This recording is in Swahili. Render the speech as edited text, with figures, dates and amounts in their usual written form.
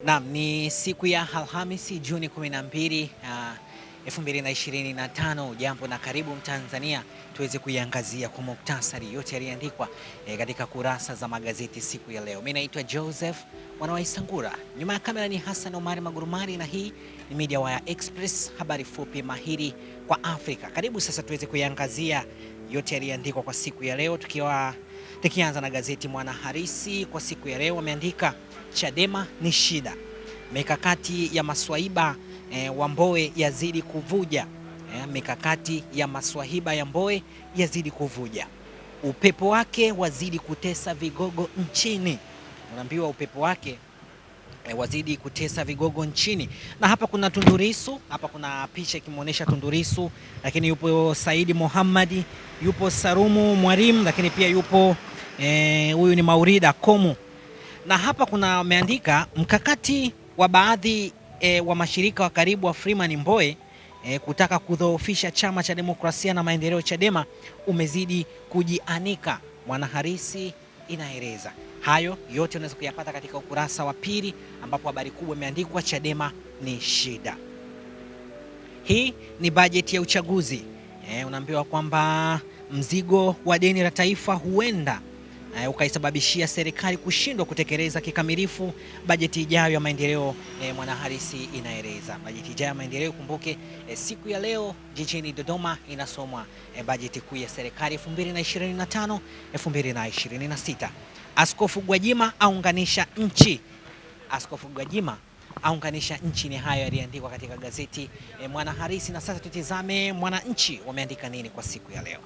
Naam, ni siku ya Alhamisi Juni 12, 2025. Jambo na karibu Mtanzania, tuweze kuiangazia kwa muktasari yote yaliyoandikwa katika kurasa za magazeti siku ya leo. Mimi naitwa Joseph Mwanawaisangura, nyuma ya kamera ni Hassan Omari Magurumari, na hii ni Media Wire Express, habari fupi mahiri kwa Afrika. Karibu sasa tuweze kuiangazia yote yaliyoandikwa kwa siku ya leo, tukianza na gazeti Mwanahalisi kwa siku ya leo. Wameandika Chadema ni shida, mikakati ya maswahiba wa Mbowe yazidi kuvuja. Mikakati ya maswahiba ya Mbowe yazidi kuvuja, upepo wake wazidi kutesa vigogo nchini. Unaambiwa upepo wake wazidi kutesa vigogo nchini. Na hapa kuna Tundu Lissu, hapa kuna picha ikimuonesha Tundu Lissu, lakini yupo Saidi Mohamed, yupo Salumu Mwalimu, lakini pia yupo huyu ni Maurida Komu. Na hapa kuna ameandika mkakati wa baadhi wa mashirika wa karibu wa Freeman Mbowe kutaka kudhoofisha chama cha demokrasia na maendeleo Chadema umezidi kujianika. Mwanahalisi inaeleza hayo yote, unaweza kuyapata katika ukurasa wa pili, ambapo habari kubwa imeandikwa Chadema ni shida. Hii ni bajeti ya uchaguzi. Unaambiwa kwamba mzigo wa deni la taifa huenda ukaisababishia serikali kushindwa kutekeleza kikamilifu bajeti ijayo ya maendeleo. Mwanahalisi inaeleza bajeti ijayo ya maendeleo. Kumbuke siku ya leo jijini Dodoma inasomwa bajeti kuu ya serikali 2025 2026. Askofu Gwajima aunganisha nchi. Askofu Gwajima aunganisha nchi, ni hayo yaliandikwa katika gazeti Mwanahalisi. Na sasa tutizame Mwananchi wameandika nini kwa siku ya leo.